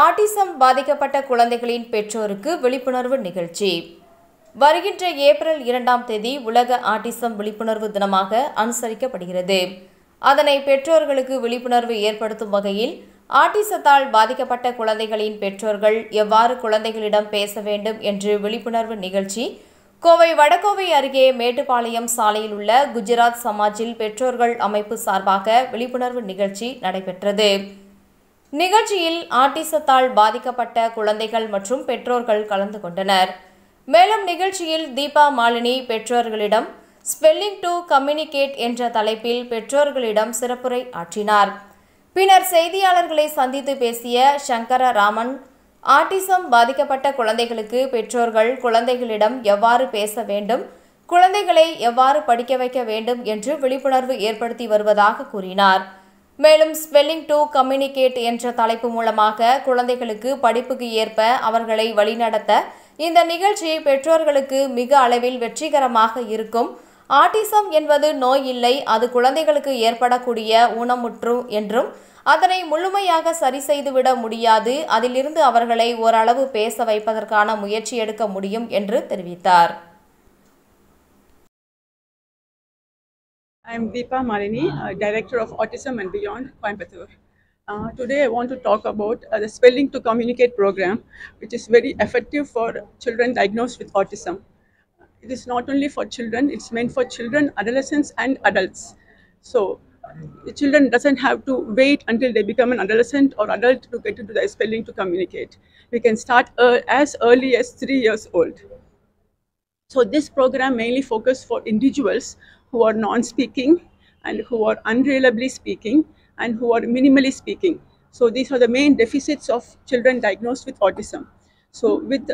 Autism பாதிக்கப்பட்ட குழந்தைகளின் பெற்றோருக்கு விழிப்புணர்வு நிகழ்ச்சி. வருகின்ற ஏப்ரல் 2ஆம் தேதி உலக ஆட்டிசம் விழிப்புணர்வு தினமாக அனுசரிக்கப்படுகிறது. அதனை பெற்றோர்களுக்கு விழிப்புணர்வு ஏற்படுத்தும் வகையில் ஆட்டிசத்தால் பாதிக்கப்பட்ட குழந்தைகளின் பெற்றோர்கள் எவ்வாறு குழந்தைகளிடம் பேச வேண்டும் என்று விழிப்புணர்வு நிகழ்ச்சி கோவை வடகோவை அருகே மேட்டுப்பாளையம் சாலையில் உள்ள குஜராத் சமாஜில் பெற்றோர்கள் அமைப்பு சார்பாக விழிப்புணர்வு நிகழ்ச்சி நடைபெற்றது. நிகழ்ச்சியில் ஆட்டிசத்தால் பாதிக்கப்பட்ட குழந்தைகள் மற்றும் பெற்றோர்கள் கலந்து கொண்டனர். மேலும் நிகழ்ச்சியில் தீபா மாலினி பெற்றோர்களிடம் ஸ்பெல்லிங் டு கம்யூனிகேட் என்ற தலைப்பில் பெற்றோர்களிடம் சிறப்புரை ஆற்றினார். பின்னர் செய்தியாளர்களை சந்தித்து பேசிய சங்கர ராமன், ஆட்டிசம் பாதிக்கப்பட்ட குழந்தைகளுக்கு பெற்றோர்கள் குழந்தைகளிடம் எவ்வாறு பேச வேண்டும், குழந்தைகளை எவ்வாறு படிக்க வைக்க வேண்டும் என்று விழிப்புணர்வு ஏற்படுத்தி வருவதாக கூறினார். மேலும் ஸ்பெல்லிங் டு கம்யூனிகேட் என்ற தலைப்பு மூலமாக குழந்தைகளுக்கு படிப்புக்கு ஏற்ப அவர்களை வழிநடத்த இந்த நிகழ்ச்சி பெற்றோர்களுக்கு மிக அளவில் வெற்றிகரமாக இருக்கும். ஆட்டிசம் என்பது நோய் இல்லை, அது குழந்தைகளுக்கு ஏற்படக்கூடிய ஊனமுற்று என்றும் அதனை முழுமையாக சரி செய்துவிட முடியாது, அதிலிருந்து அவர்களை ஓரளவு பேச வைப்பதற்கான முயற்சி எடுக்க முடியும் என்று தெரிவித்தார். I am Deepa Malini, Director of Autism and Beyond, Coimbatore. Today I want to talk about the Spelling to Communicate program, which is very effective for children diagnosed with autism. It is not only for children, it's meant for children, adolescents and adults. So the children doesn't have to wait until they become an adolescent or adult to get into the Spelling to Communicate. We can start as early as 3 years old. So this program mainly focuses for individuals who are non-speaking and who are unreliably speaking and who are minimally speaking. So these are the main deficits of children diagnosed with autism. So with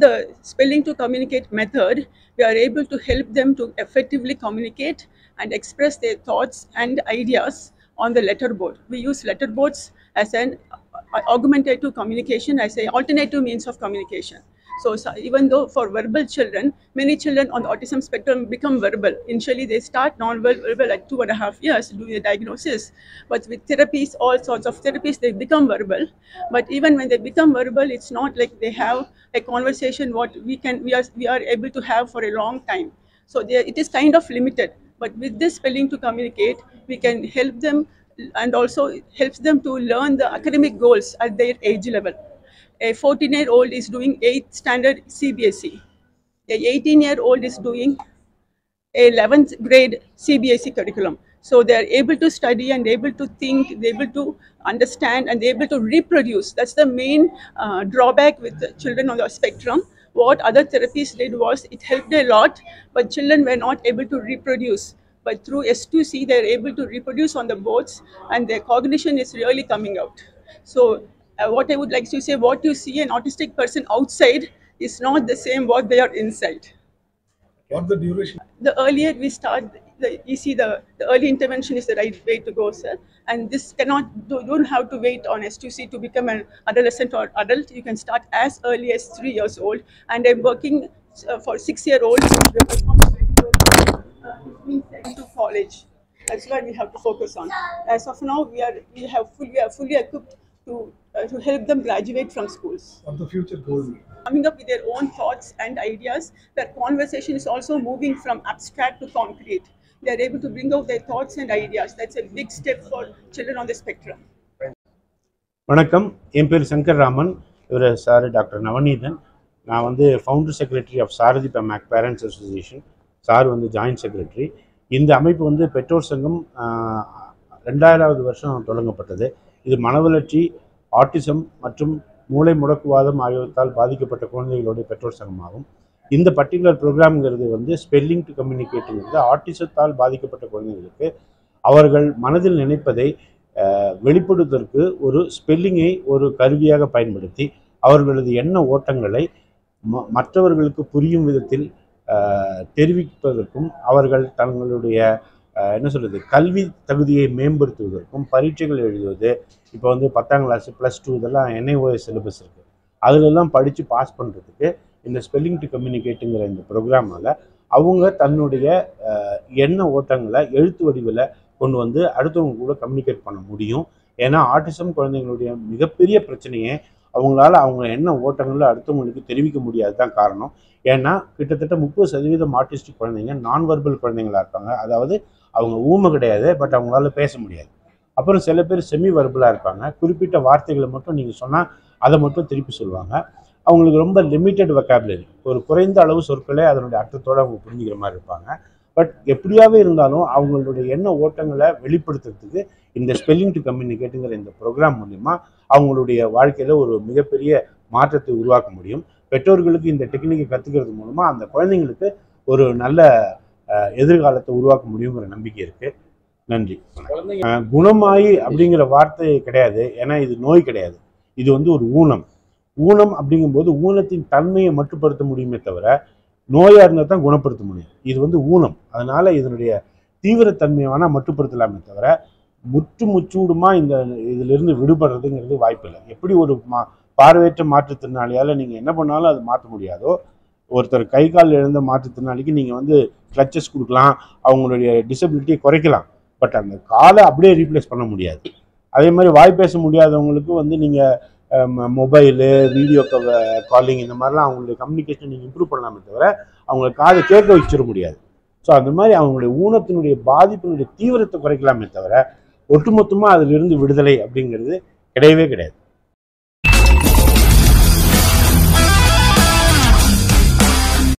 the Spelling to Communicate method, we are able to help them to effectively communicate and express their thoughts and ideas on the letterboard. We use letterboards as an augmentative communication, as an alternative means of communication. So even though for verbal children, many children on the autism spectrum become verbal. Initially, they start non-verbal at 2.5 years doing the diagnosis. But with therapies, all sorts of therapies, they become verbal. But even when they become verbal, it's not like they have a conversation what we are able to have for a long time. So it is kind of limited. But with this Spelling to Communicate, we can help them and also helps them to learn the academic goals at their age level. A 14-year-old is doing 8th standard CBSE. A 18-year-old is doing a 11th grade CBSE curriculum. So they are able to study and able to think, they're able to understand and they're able to reproduce. That's the main drawback with the children on the spectrum. What other therapies did was it helped a lot, but children were not able to reproduce. But through S2C, they're able to reproduce on the boards and their cognition is really coming out. So what I would like to say, what you see an autistic person outside is not the same what they are inside. What the duration? The earlier we start, you see the early intervention is the right way to go, sir. And this don't have to wait on S2C to become an adolescent or adult. You can start as early as 3 years old. And I'm working for 6-year-olds to college. That's why we have to focus on. As of now, we are fully equipped to help them graduate from schools. What the future goal? Coming up with their own thoughts and ideas. Their conversation is also moving from abstract to concrete. They are able to bring out their thoughts and ideas. That's a big step for children on the spectrum. வணக்கம், என் பேர் சங்கர் ராமன். இவர் sir doctor Navaneethan. நான் வந்து founder secretary of Sarathi மேக் parents association. Sir வந்து joint secretary. இந்த அமைப்பு வந்து பெற்றோர் சங்கம் 2000வது வருஷம் தொடங்கப்பட்டது. இது மனவளர்ச்சி, ஆட்டிசம் மற்றும் மூளை முடக்குவாதம் ஆகியவற்றால் பாதிக்கப்பட்ட குழந்தைகளுடைய பெற்றோர் சங்கமாகும். இந்த பர்டிகுலர் ப்ரோக்ராம்ங்கிறது வந்து ஸ்பெல்லிங் டு கம்யூனிகேட்டுங்கிறது ஆட்டிசத்தால் பாதிக்கப்பட்ட குழந்தைகளுக்கு அவர்கள் மனதில் நினைப்பதை வெளிப்படுவதற்கு ஒரு ஸ்பெல்லிங்கை ஒரு கருவியாக பயன்படுத்தி அவர்களது எண்ண ஓட்டங்களை மற்றவர்களுக்கு புரியும் விதத்தில் தெரிவிப்பதற்கும் அவர்கள் தங்களுடைய கல்வி தகுதியை மேம்படுத்துவதற்கும் பரீட்சைகள் எழுதுவது, இப்போ வந்து 10ஆம் கிளாஸ் +2 இதெல்லாம் NIOS சிலபஸ் இருக்குது, அதிலெல்லாம் படித்து பாஸ் பண்ணுறதுக்கு இந்த ஸ்பெல்லிங் டு கம்யூனிகேட்டுங்கிற இந்த ப்ரோக்ராமால் அவங்க தன்னுடைய எண்ண ஓட்டங்களை எழுத்து வடிவில் கொண்டு வந்து அடுத்தவங்க கூட கம்யூனிகேட் பண்ண முடியும். ஏன்னா ஆட்டிசம் குழந்தைங்களுடைய மிகப்பெரிய பிரச்சனையே அவங்களால அவங்க என்ன ஓட்டங்களில் அடுத்தவங்களுக்கு தெரிவிக்க முடியாது தான் காரணம். ஏன்னா கிட்டத்தட்ட 30% ஆட்டிஸ்டிக் குழந்தைங்க நான் வெர்பல் குழந்தைங்களா இருப்பாங்க. அதாவது அவங்க ஊமை கிடையாது, பட் அவங்களால பேச முடியாது. அப்புறம் சில பேர் செமி வெர்பலாக இருப்பாங்க. குறிப்பிட்ட வார்த்தைகளை மட்டும் நீங்கள் சொன்னால் அதை மட்டும் திருப்பி சொல்லுவாங்க. அவங்களுக்கு ரொம்ப லிமிட்டட் வெக்காபுலரி, ஒரு குறைந்த அளவு சொற்களே அதனுடைய அர்த்தத்தோடு அவங்க புரிஞ்சுக்கிற மாதிரி இருப்பாங்க. பட் எப்படியாவே இருந்தாலும் அவங்களுடைய எண்ண ஓட்டங்களை வெளிப்படுத்துறதுக்கு இந்த ஸ்பெல்லிங் டு கம்யூனிகேட்டுங்கிற இந்த ப்ரோக்ராம் மூலிமா அவங்களுடைய வாழ்க்கையில் ஒரு மிகப்பெரிய மாற்றத்தை உருவாக்க முடியும். பெற்றோர்களுக்கு இந்த டெக்னிக்கை கற்றுக்கிறது மூலமாக அந்த குழந்தைங்களுக்கு ஒரு நல்ல எதிர்காலத்தை உருவாக்க முடியுங்கிற நம்பிக்கை இருக்குது. நன்றி. குணமாயி அப்படிங்கிற வார்த்தை கிடையாது, ஏன்னா இது நோய் கிடையாது, இது வந்து ஒரு ஊனம். ஊனம் அப்படிங்கும்போது ஊனத்தின் தன்மையை மட்டுப்படுத்த முடியுமே தவிர நோயாக இருந்தால் தான் குணப்படுத்த முடியும். இது வந்து ஊனம், அதனால இதனுடைய தீவிரத்தன்மையை வேணால் மட்டுப்படுத்தலாமே தவிர முச்சூடுமா இந்த இதிலிருந்து விடுபடுறதுங்கிறது வாய்ப்பு இல்லை. எப்படி ஒரு பார்வையற்ற மாற்றுத்திறனாளியால் நீங்கள் என்ன பண்ணாலும் அது மாற்ற முடியாதோ, ஒருத்தர் கை கால் இழந்த மாற்றுத்திறனாளிக்கு நீங்கள் வந்து கிளச்சஸ் கொடுக்கலாம், அவங்களுடைய டிசபிலிட்டியை குறைக்கலாம், பட் அந்த காலை அப்படியே ரீப்ளேஸ் பண்ண முடியாது. அதே மாதிரி வாய் பேச முடியாதவங்களுக்கு வந்து நீங்கள் மொபைலு, வீடியோ காலிங் இந்த மாதிரிலாம் அவங்களுடைய கம்யூனிகேஷன் நீங்கள் இம்ப்ரூவ் பண்ணலாமே தவிர அவங்களை காதை கேட்க வச்சிட முடியாது. ஸோ அந்த மாதிரி அவங்களுடைய ஊனத்தினுடைய பாதிப்பினுடைய தீவிரத்தை குறைக்கலாமே தவிர ஒட்டுமொத்தமாக அதிலிருந்து விடுதலை அப்படிங்கிறது கிடையவே கிடையாது.